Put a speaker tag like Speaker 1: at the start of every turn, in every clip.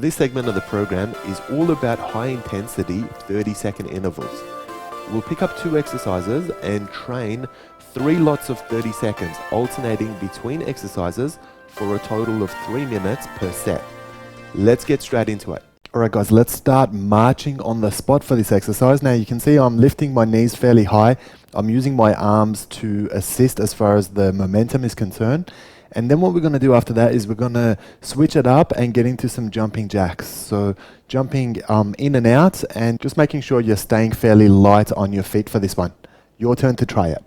Speaker 1: this segment of the program is all about high intensity 30-second intervals. We'll pick up 2 exercises and train 3 lots of 30 seconds, alternating between exercises for a total of 3 minutes per set. Let's get straight into it. Alright guys, let's start marching on the spot for this exercise. Now you can see I'm lifting my knees fairly high. I'm using my arms to assist as far as the momentum is concerned. And then what we're going to do after that is we're going to switch it up and get into some jumping jacks. So jumping in and out and just making sure you're staying fairly light on your feet for this one. Your turn to try it.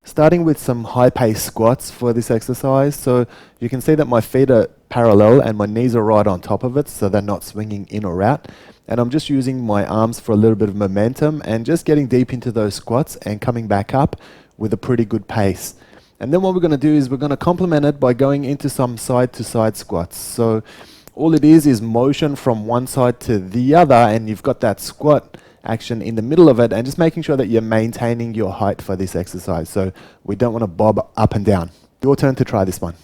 Speaker 1: Starting with some high-paced squats for this exercise. So you can see that my feet are parallel and my knees are right on top of it, so they're not swinging in or out. And I'm just using my arms for a little bit of momentum and just getting deep into those squats and coming back up with a pretty good pace. And then what we're going to do is we're going to complement it by going into some side-to-side squats. So all it is motion from one side to the other, and you've got that squat action in the middle of it, and just making sure that you're maintaining your height for this exercise. So we don't want to bob up and down. Your turn to try this one.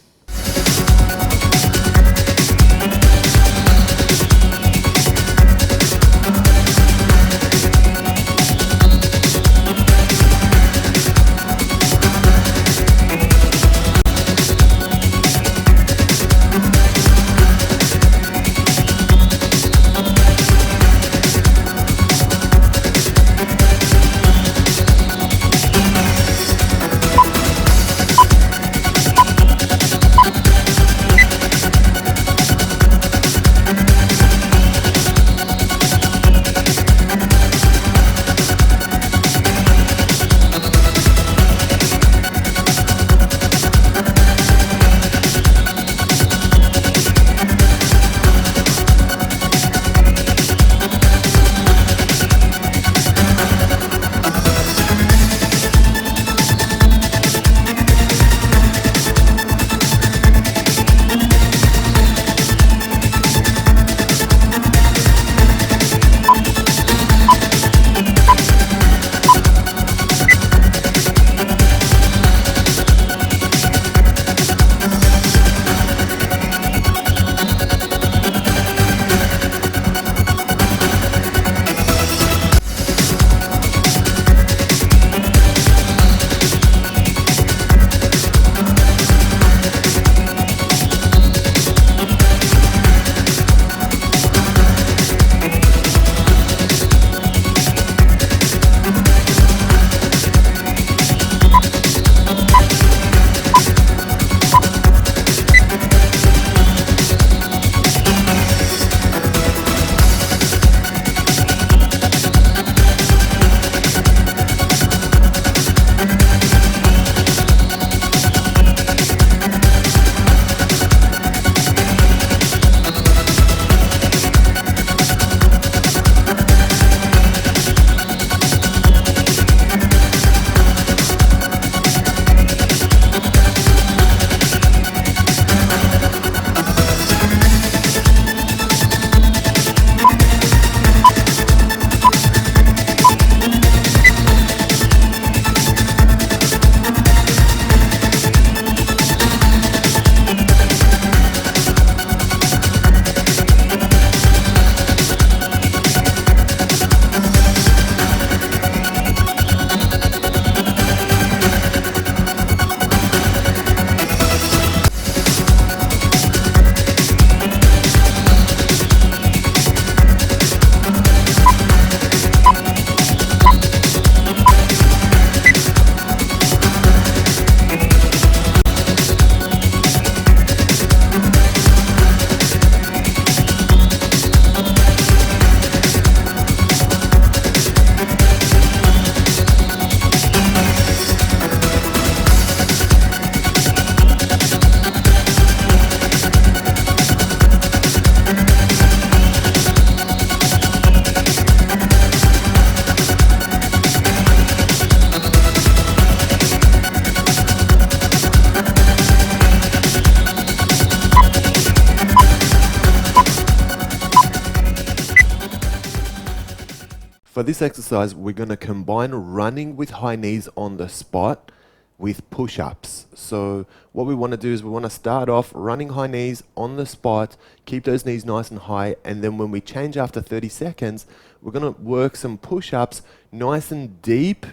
Speaker 1: For this exercise, we're going to combine running with high knees on the spot with push-ups. So what we want to do is we want to start off running high knees on the spot, keep those knees nice and high, and then when we change after 30 seconds, we're going to work some push-ups nice and deep,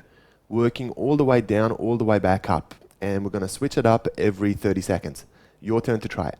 Speaker 1: working all the way down, all the way back up. And we're going to switch it up every 30 seconds. Your turn to try it.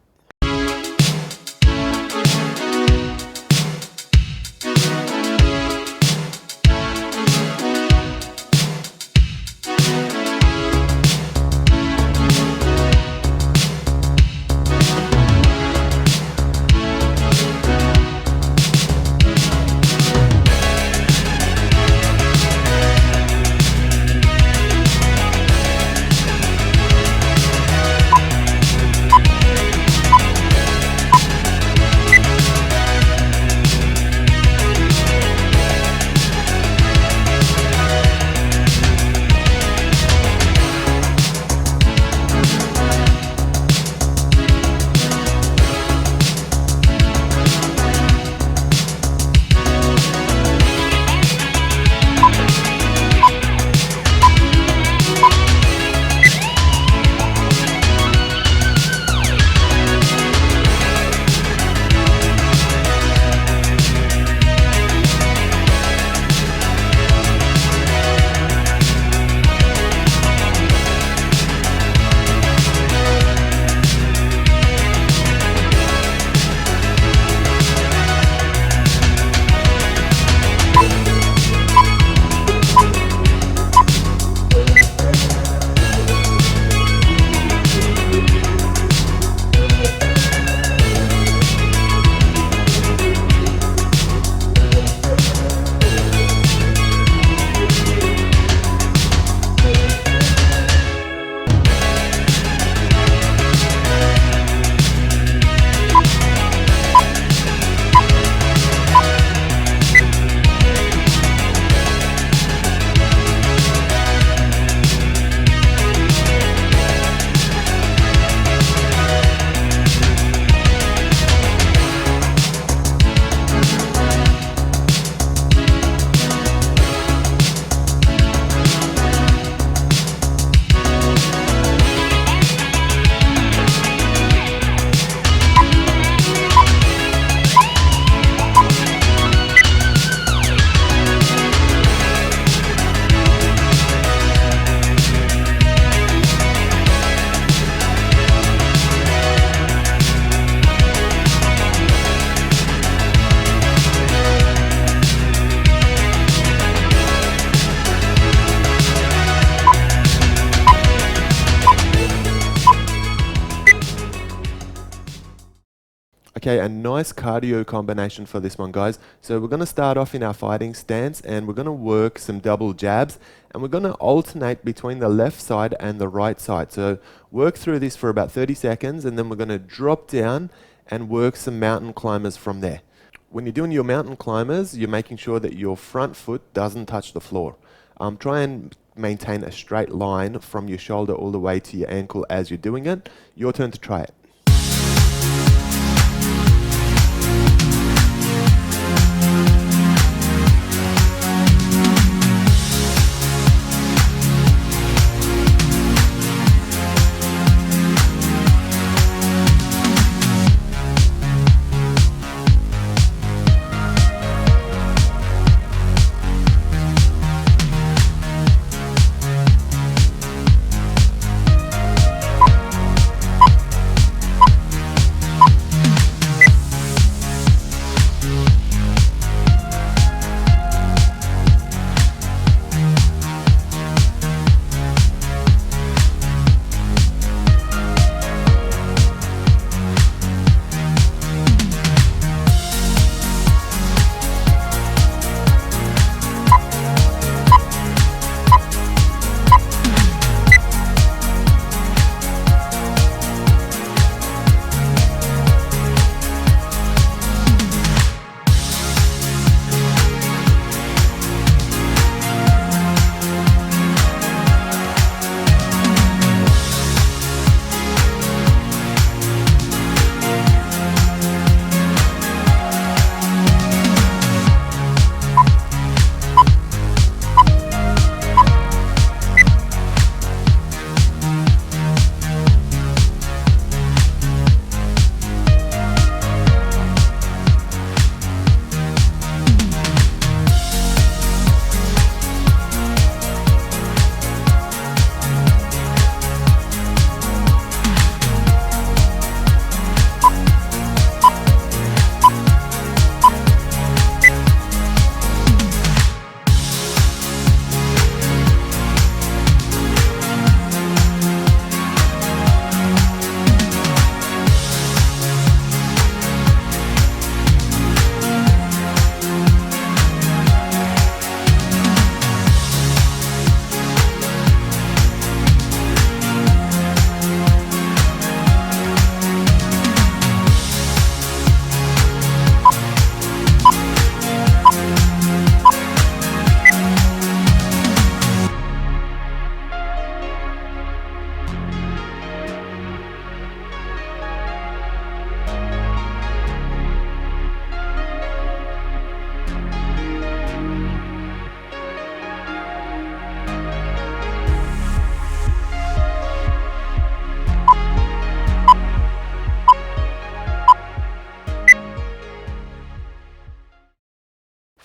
Speaker 1: Okay, a nice cardio combination for this one, guys. So we're going to start off in our fighting stance and we're going to work some double jabs and we're going to alternate between the left side and the right side. So work through this for about 30 seconds and then we're going to drop down and work some mountain climbers from there. When you're doing your mountain climbers, you're making sure that your front foot doesn't touch the floor. Try and maintain a straight line from your shoulder all the way to your ankle as you're doing it. Your turn to try it.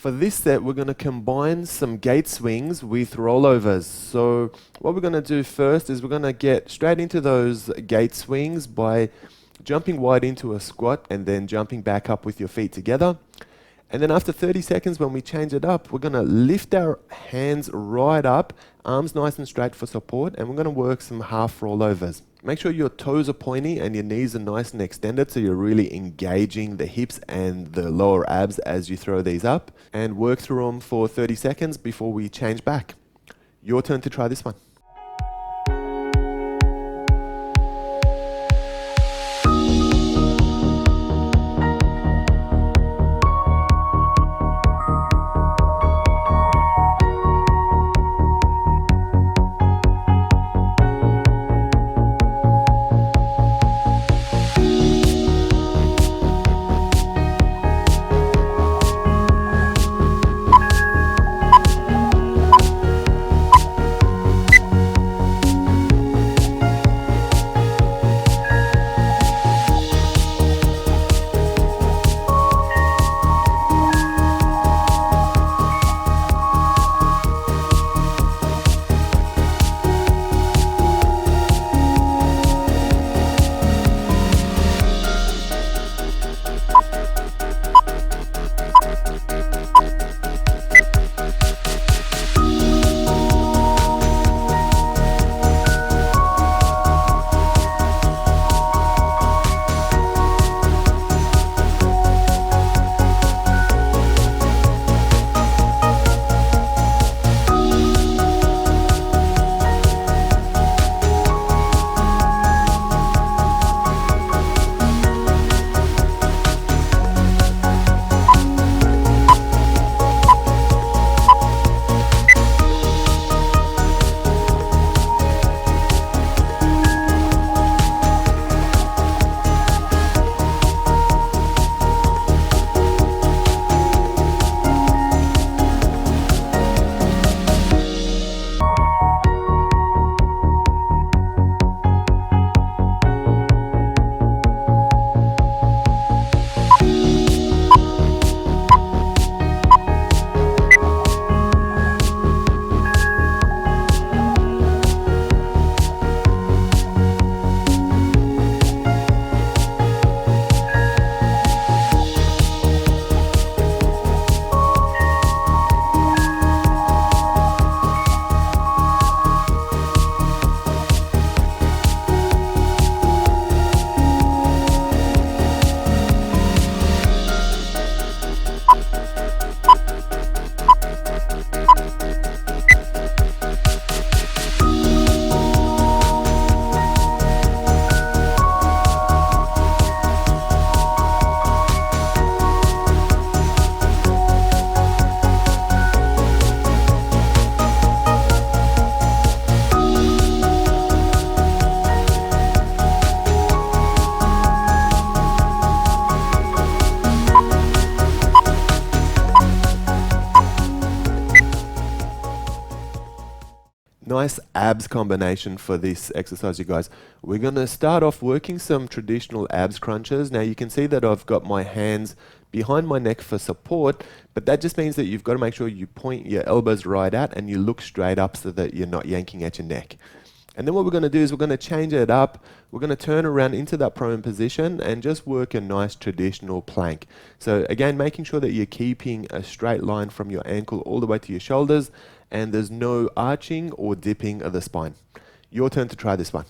Speaker 1: For this set, we're going to combine some gate swings with rollovers. So what we're going to do first is we're going to get straight into those gate swings by jumping wide into a squat and then jumping back up with your feet together. And then after 30 seconds, when we change it up, we're going to lift our hands right up, arms nice and straight for support, and we're going to work some half rollovers. Make sure your toes are pointy and your knees are nice and extended, so you're really engaging the hips and the lower abs as you throw these up, and work through them for 30 seconds before we change back. Your turn to try this one. Nice abs combination for this exercise, you guys. We're going to start off working some traditional abs crunches. Now you can see that I've got my hands behind my neck for support, but that just means that you've got to make sure you point your elbows right out and you look straight up so that you're not yanking at your neck. And then what we're going to do is we're going to change it up. We're going to turn around into that prone position and just work a nice traditional plank. So again, making sure that you're keeping a straight line from your ankle all the way to your shoulders, and there's no arching or dipping of the spine. Your turn to try this one.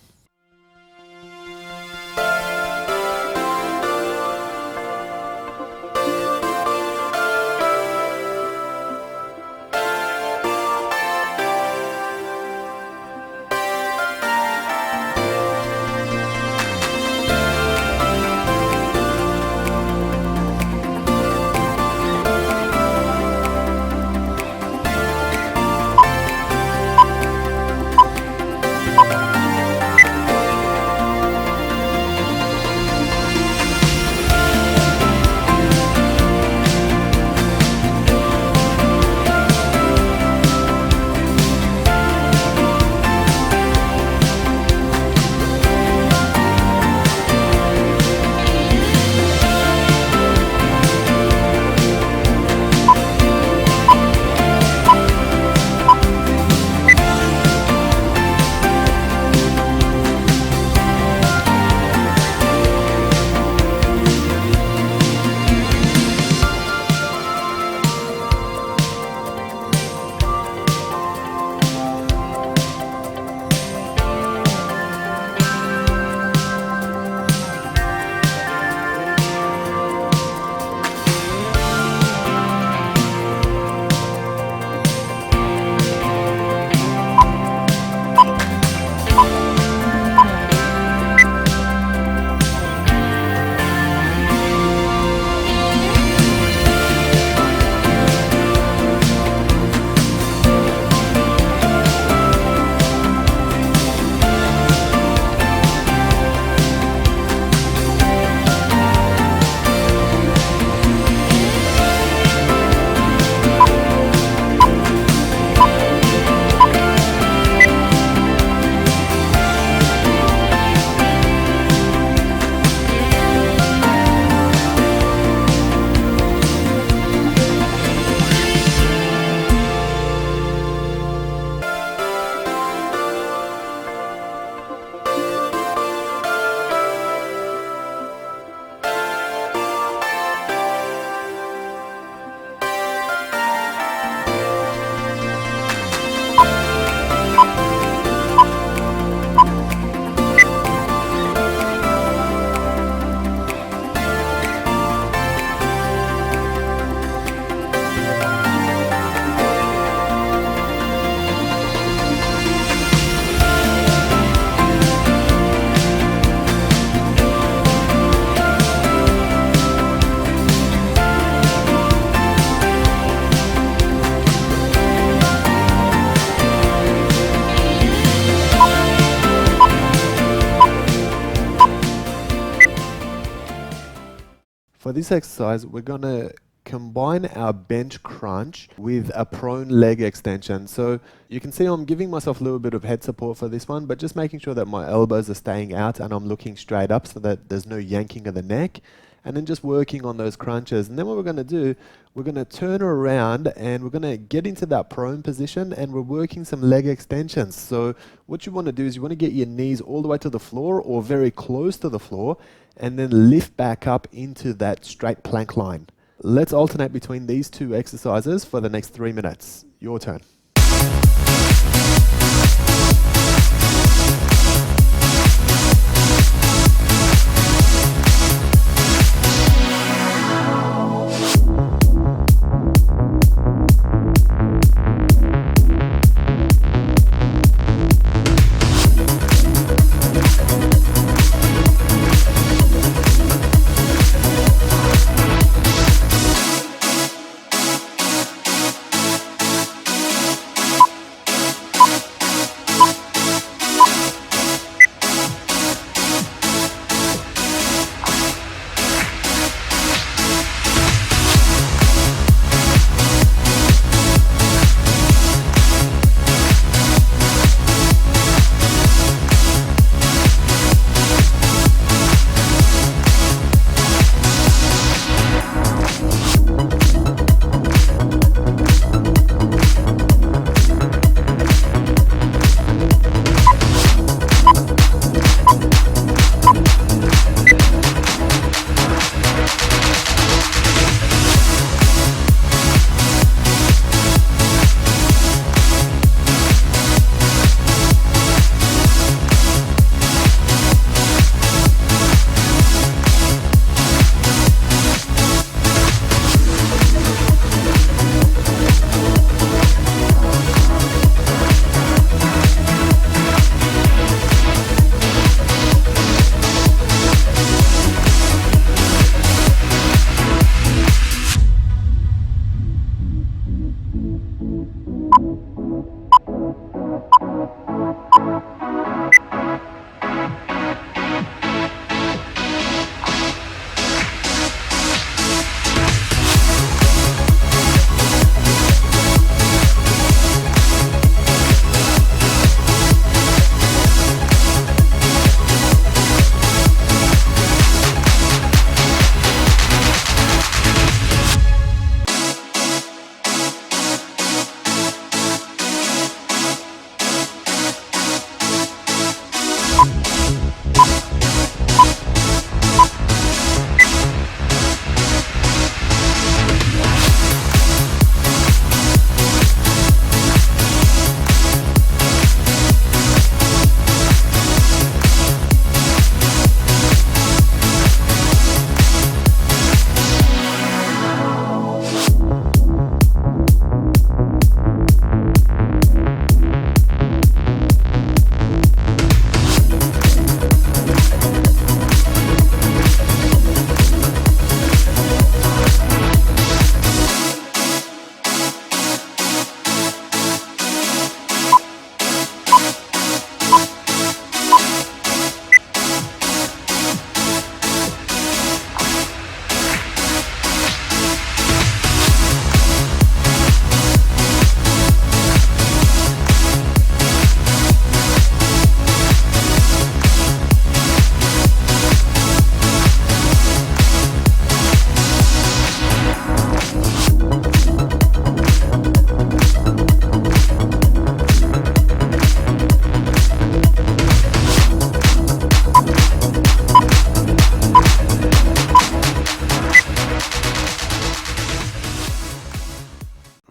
Speaker 1: For this exercise, we're going to combine our bench crunch with a prone leg extension. So you can see I'm giving myself a little bit of head support for this one, but just making sure that my elbows are staying out and I'm looking straight up so that there's no yanking of the neck. And then just working on those crunches. And then what we're going to do, we're going to turn around and we're going to get into that prone position and we're working some leg extensions. So what you want to do is you want to get your knees all the way to the floor or very close to the floor and then lift back up into that straight plank line. Let's alternate between these two exercises for the next 3 minutes. Your turn.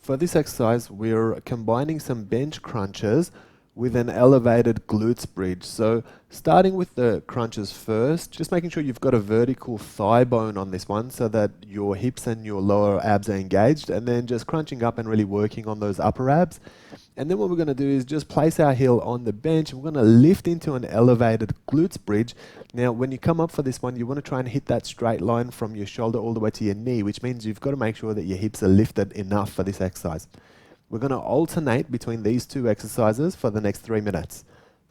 Speaker 1: For this exercise, we're combining some bench crunches with an elevated glutes bridge. So starting with the crunches first, just making sure you've got a vertical thigh bone on this one so that your hips and your lower abs are engaged, and then just crunching up and really working on those upper abs. And then what we're going to do is just place our heel on the bench. We're going to lift into an elevated glutes bridge. Now, when you come up for this one, you want to try and hit that straight line from your shoulder all the way to your knee, which means you've got to make sure that your hips are lifted enough for this exercise. We're going to alternate between these two exercises for the next 3 minutes.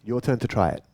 Speaker 1: Your turn to try it.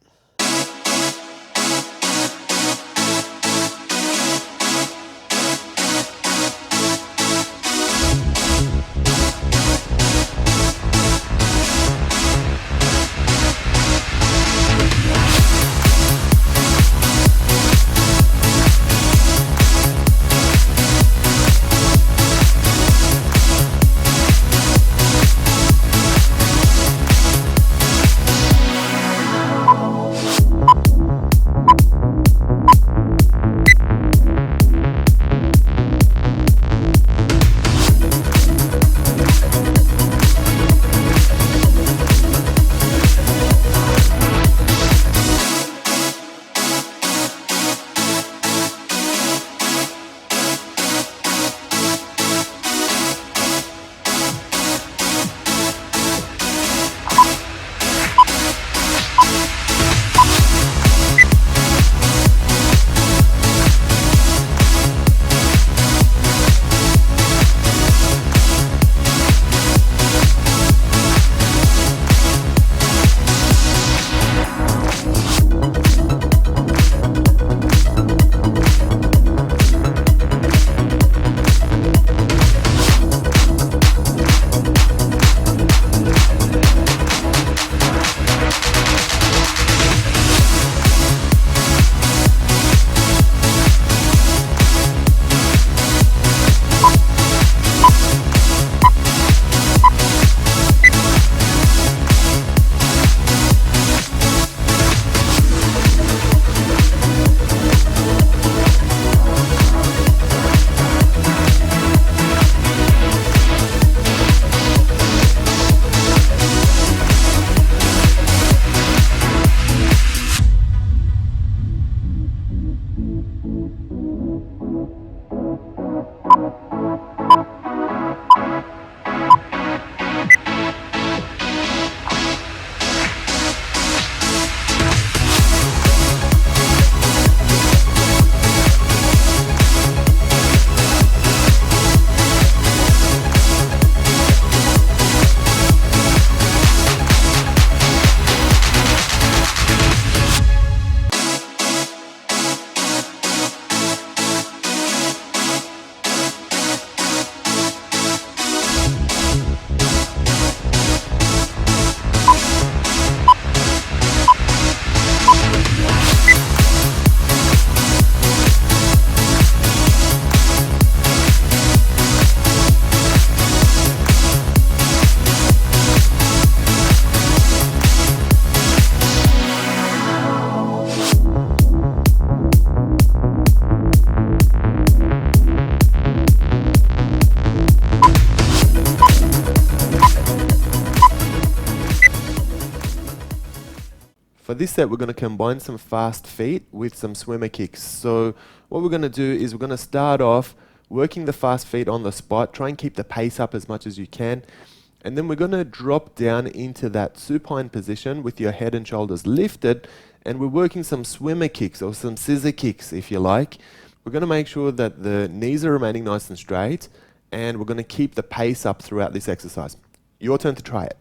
Speaker 1: For this set, we're going to combine some fast feet with some swimmer kicks. So what we're going to do is we're going to start off working the fast feet on the spot, try and keep the pace up as much as you can. And then we're going to drop down into that supine position with your head and shoulders lifted. And we're working some swimmer kicks or some scissor kicks, if you like. We're going to make sure that the knees are remaining nice and straight. And we're going to keep the pace up throughout this exercise. Your turn to try it.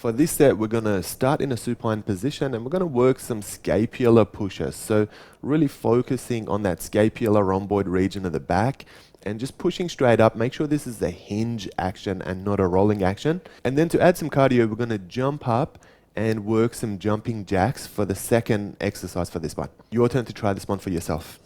Speaker 1: For this set, we're going to start in a supine position and we're going to work some scapular pushes. So really focusing on that scapular rhomboid region of the back and just pushing straight up. Make sure this is a hinge action and not a rolling action. And then to add some cardio, we're going to jump up and work some jumping jacks for the second exercise for this one. Your turn to try this one for yourself.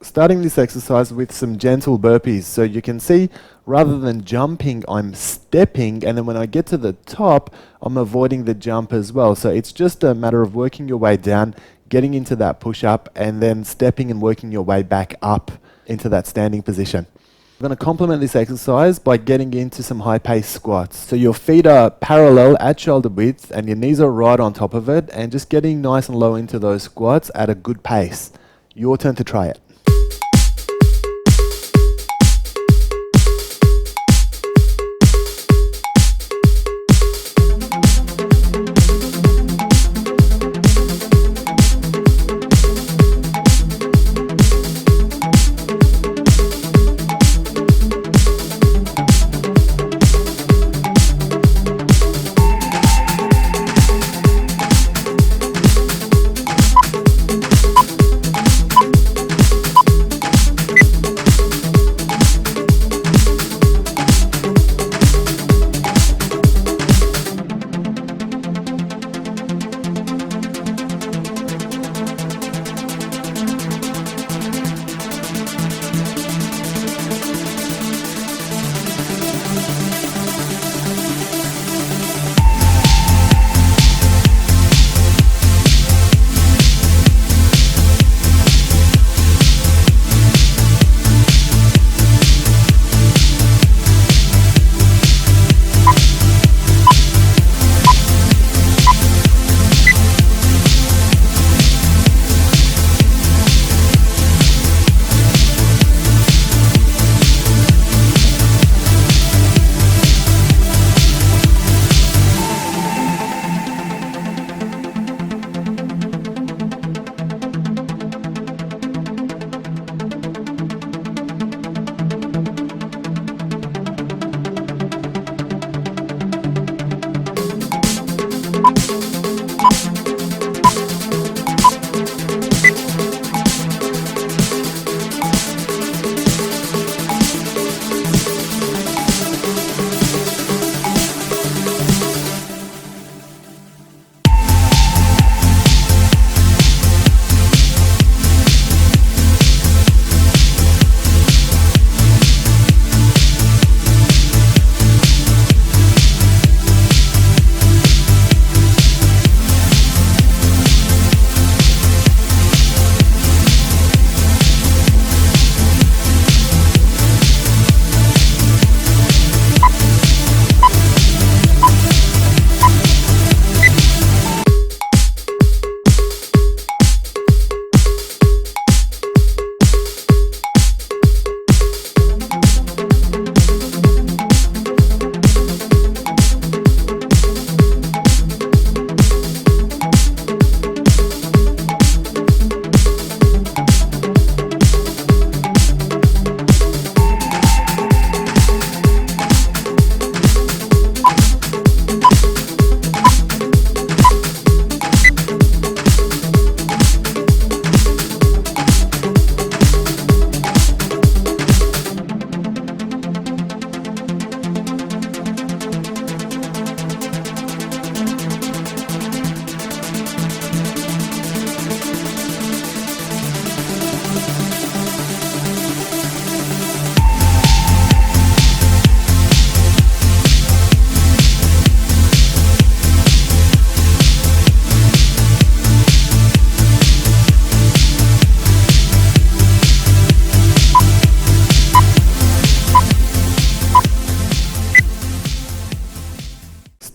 Speaker 1: Starting this exercise with some gentle burpees. So you can see, rather than jumping, I'm stepping, and then when I get to the top, I'm avoiding the jump as well. So it's just a matter of working your way down, getting into that push-up, and then stepping and working your way back up into that standing position. I'm going to complement this exercise by getting into some high-paced squats. So your feet are parallel at shoulder width, and your knees are right on top of it, and just getting nice and low into those squats at a good pace. Your turn to try it.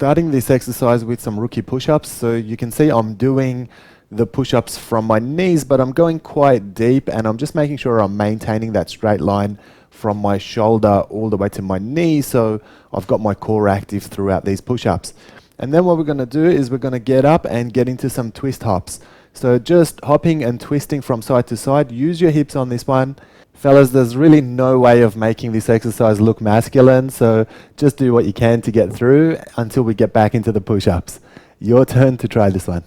Speaker 1: Starting this exercise with some rookie push-ups. So you can see I'm doing the push-ups from my knees, but I'm going quite deep, and I'm just making sure I'm maintaining that straight line from my shoulder all the way to my knee, so I've got my core active throughout these push-ups. And then what we're going to do is we're going to get up and get into some twist hops. So just hopping and twisting from side to side. Use your hips on this one. Fellas, there's really no way of making this exercise look masculine, so just do what you can to get through until we get back into the push-ups. Your turn to try this one.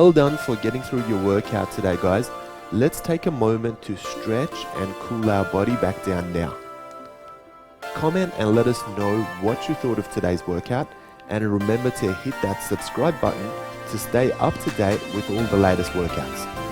Speaker 1: Well done for getting through your workout today, guys. Let's take a moment to stretch and cool our body back down now. Comment and let us know what you thought of today's workout, and remember to hit that subscribe button to stay up to date with all the latest workouts.